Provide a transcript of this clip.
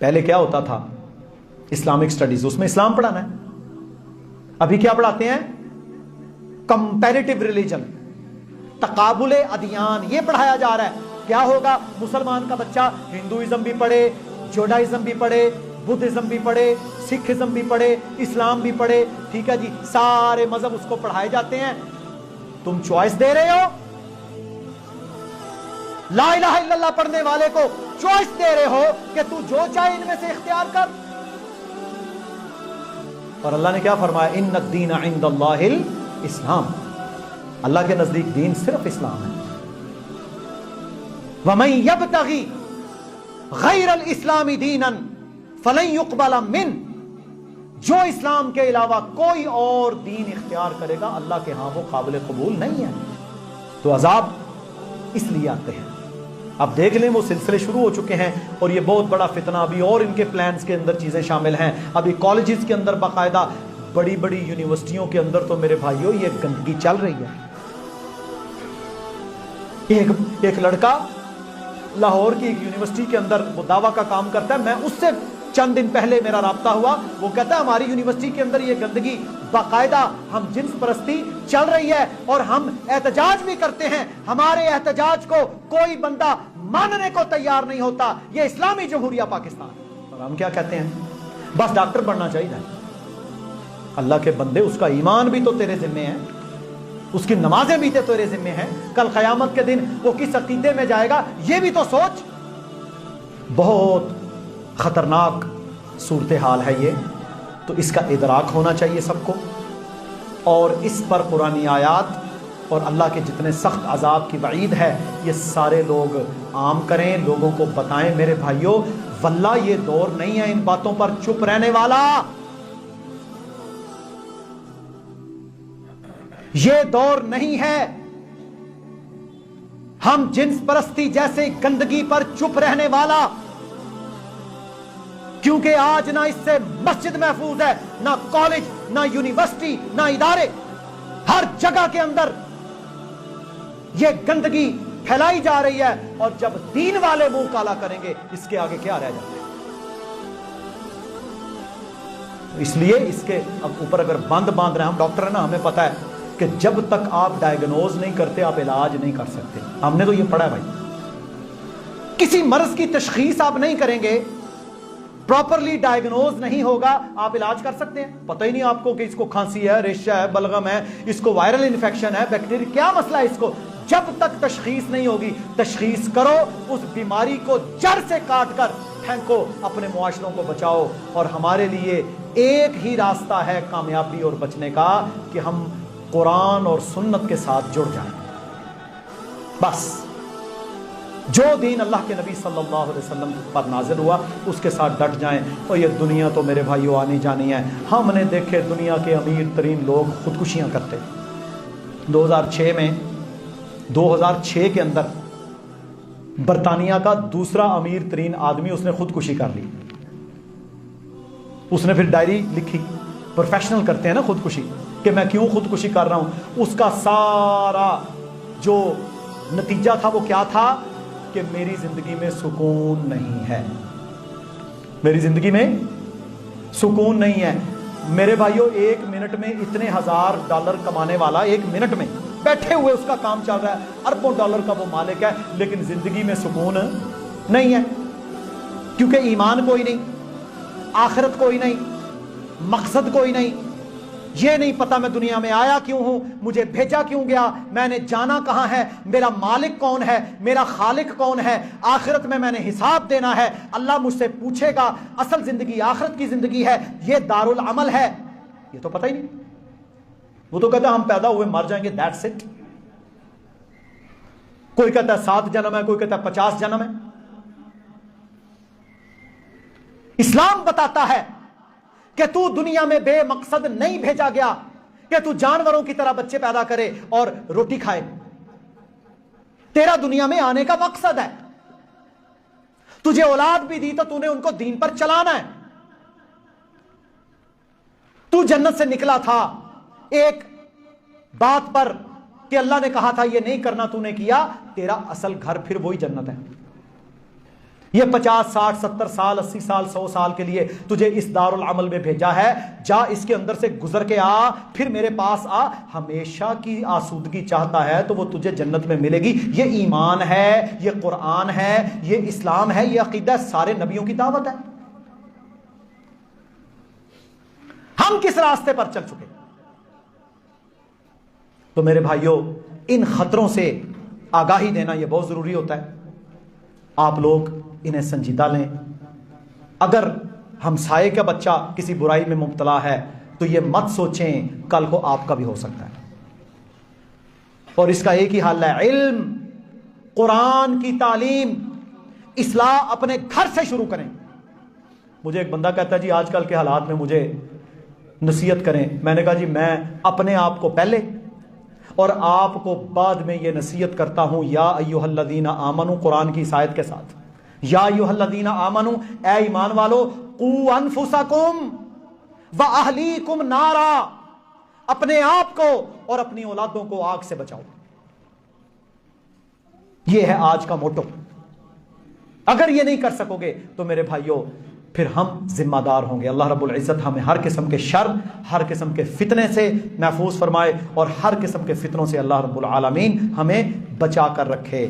پہلے کیا ہوتا تھا؟ اسلامک سٹڈیز، اس میں اسلام پڑھانا ہے. ابھی کیا پڑھاتے ہیں؟ کمپیریٹیو ریلیجن، تقابل ادیان، یہ پڑھایا جا رہا ہے. کیا ہوگا؟ مسلمان کا بچہ ہندوازم بھی پڑھے، جوڈائزم بھی پڑھے، بدھزم بھی پڑھے، سکھزم بھی پڑھے، اسلام بھی پڑھے. ٹھیک ہے جی، سارے مذہب اس کو پڑھائے جاتے ہیں. تم چوائس دے رہے ہو، لا الہ الا اللہ پڑھنے والے کو چوائس دے رہے ہو کہ تو جو چاہے ان میں سے اختیار کر. اور اللہ نے کیا فرمایا؟ ان الدین عند اللہ الاسلام، اللہ کے نزدیک دین صرف اسلام ہے. وَمَن يَبْتَغِي غَيْرَ الْإِسْلَامِ دِينًا فَلَن يُقْبَلَ مِنْهُ، جو اسلام کے علاوہ کوئی اور دین اختیار کرے گا اللہ کے ہاں وہ قابل قبول نہیں ہے. تو عذاب اس لیے آتے ہیں. اب دیکھ لیں وہ سلسلے شروع ہو چکے ہیں اور یہ بہت بڑا فتنہ ابھی اور ان کے پلانز کے اندر چیزیں شامل ہیں. ابھی کالجز کے اندر باقاعدہ بڑی بڑی یونیورسٹیوں کے اندر تو میرے بھائیوں یہ گندگی چل رہی ہے. ایک لڑکا لاہور کی ایک یونیورسٹی کے اندر وہ دعویٰ کا کام کرتا ہے. میں اس سے چند دن پہلے میرا رابطہ ہوا. وہ کہتا ہے ہماری یونیورسٹی کے اندر یہ گندگی باقاعدہ ہم جنس پرستی چل رہی ہے اور ہم احتجاج بھی کرتے ہیں. ہمارے احتجاج کو کوئی بندہ ماننے کو تیار نہیں ہوتا. یہ اسلامی جمہوریہ پاکستان. اور ہم کیا کہتے ہیں؟ بس ڈاکٹر بننا چاہیے. اللہ کے بندے، اس کا ایمان بھی تو تیرے ذمہ ہے، اس کی نمازیں بھی تو تیرے ذمہ ہیں. کل قیامت کے دن وہ کس عقیدے میں جائے گا یہ بھی تو سوچ. بہت خطرناک صورتحال ہے یہ. تو اس کا ادراک ہونا چاہیے سب کو، اور اس پر قرآنی آیات اور اللہ کے جتنے سخت عذاب کی وعید ہے یہ سارے لوگ عام کریں، لوگوں کو بتائیں. میرے بھائیوں واللہ یہ دور نہیں ہے ان باتوں پر چپ رہنے والا. یہ دور نہیں ہے ہم جنس پرستی جیسے گندگی پر چپ رہنے والا. کیونکہ آج نہ اس سے مسجد محفوظ ہے، نہ کالج، نہ یونیورسٹی، نہ ادارے. ہر جگہ کے اندر یہ گندگی پھیلائی جا رہی ہے. اور جب دین والے منہ کالا کریں گے اس کے آگے کیا رہ جاتا ہے؟ اس لیے اس کے اب اوپر اگر بند باندھ رہے ہیں، ہم ڈاکٹر ہیں نا، ہمیں پتا ہے کہ جب تک آپ ڈائیگنوز نہیں کرتے آپ علاج نہیں کر سکتے. ہم نے تو یہ پڑھا ہے بھائی. کسی مرض کی تشخیص آپ نہیں کریں گے، پراپرلی ڈائیگنوز نہیں ہوگا، آپ علاج کر سکتے ہیں؟ پتہ ہی نہیں آپ کو کہ اس کو کھانسی ہے، ریشہ ہے، بلغم ہے، اس کو وائرل انفیکشن ہے، بیکٹیریا، کیا مسئلہ ہے اس کو. جب تک تشخیص نہیں ہوگی، تشخیص کرو، اس بیماری کو جڑ سے کاٹ کر پھینکو، اپنے معاشروں کو بچاؤ. اور ہمارے لیے ایک ہی راستہ ہے کامیابی اور بچنے کا کہ ہم قرآن اور سنت کے ساتھ جڑ جائیں. بس جو دین اللہ کے نبی صلی اللہ علیہ وسلم پر نازل ہوا اس کے ساتھ ڈٹ جائیں. اور یہ دنیا تو میرے بھائیوں آنی جانی ہے. ہم نے دیکھے دنیا کے امیر ترین لوگ خودکشیاں کرتے. 2006 کے اندر برطانیہ کا دوسرا امیر ترین آدمی اس نے خودکشی کر لی. اس نے پھر ڈائری لکھی. پروفیشنل کرتے ہیں نا خودکشی، کہ میں کیوں خودکشی کر رہا ہوں. اس کا سارا جو نتیجہ تھا وہ کیا تھا کہ میری زندگی میں سکون نہیں ہے، میری زندگی میں سکون نہیں ہے. میرے بھائیوں 1 منٹ میں اتنے $1000 کمانے والا 1 منٹ میں بیٹھے ہوئے اس کا کام چل رہا ہے، اربوں ڈالر کا وہ مالک ہے، لیکن زندگی میں سکون نہیں ہے. کیونکہ ایمان کوئی نہیں، آخرت کوئی نہیں، مقصد کوئی نہیں. یہ نہیں پتا میں دنیا میں آیا کیوں ہوں، مجھے بھیجا کیوں گیا، میں نے جانا کہاں ہے، میرا مالک کون ہے، میرا خالق کون ہے، آخرت میں میں نے حساب دینا ہے، اللہ مجھ سے پوچھے گا. اصل زندگی آخرت کی زندگی ہے، یہ دارالعمل ہے. یہ تو پتہ ہی نہیں. وہ تو کہتا ہے ہم پیدا ہوئے مر جائیں گے، دیٹس اٹ. کوئی کہتا ہے 7 جنم ہے، کوئی کہتا ہے 50 جنم ہے. اسلام بتاتا ہے کہ تو دنیا میں بے مقصد نہیں بھیجا گیا کہ تو جانوروں کی طرح بچے پیدا کرے اور روٹی کھائے. تیرا دنیا میں آنے کا مقصد ہے. تجھے اولاد بھی دی تو تو نے ان کو دین پر چلانا ہے. تو جنت سے نکلا تھا ایک بات پر کہ اللہ نے کہا تھا یہ نہیں کرنا، تو نے کیا، تیرا اصل گھر پھر وہی جنت ہے. یہ 50 60 70 سال 80 سال 100 سال کے لیے تجھے اس دار العمل میں بھیجا ہے، جا اس کے اندر سے گزر کے آ، پھر میرے پاس آ۔ ہمیشہ کی آسودگی چاہتا ہے تو وہ تجھے جنت میں ملے گی۔ یہ ایمان ہے، یہ قرآن ہے، یہ اسلام ہے، یہ عقیدہ سارے نبیوں کی دعوت ہے۔ ہم کس راستے پر چل چکے؟ تو میرے بھائیوں، ان خطروں سے آگاہی دینا یہ بہت ضروری ہوتا ہے۔ آپ لوگ انہیں سنجیدہ لیں۔ اگر ہمسائے کا بچہ کسی برائی میں مبتلا ہے تو یہ مت سوچیں کل کو آپ کا بھی ہو سکتا ہے، اور اس کا ایک ہی حل ہے، علم، قرآن کی تعلیم، اصلاح اپنے گھر سے شروع کریں۔ مجھے ایک بندہ کہتا ہے جی آج کل کے حالات میں مجھے نصیحت کریں۔ میں نے کہا جی میں اپنے آپ کو پہلے اور آپ کو بعد میں یہ نصیحت کرتا ہوں، یا ایھا الذین آمنوا، قرآن کی اس آیت کے ساتھ، یا ایھا الذین آمنوا، اے ایمان والو، قوا انفسکم واہلیکم نارا، اپنے آپ کو اور اپنی اولادوں کو آگ سے بچاؤ۔ یہ ہے آج کا موٹو۔ اگر یہ نہیں کر سکو گے تو میرے بھائیوں پھر ہم ذمہ دار ہوں گے۔ اللہ رب العزت ہمیں ہر قسم کے شر، ہر قسم کے فتنے سے محفوظ فرمائے، اور ہر قسم کے فتنوں سے اللہ رب العالمین ہمیں بچا کر رکھے۔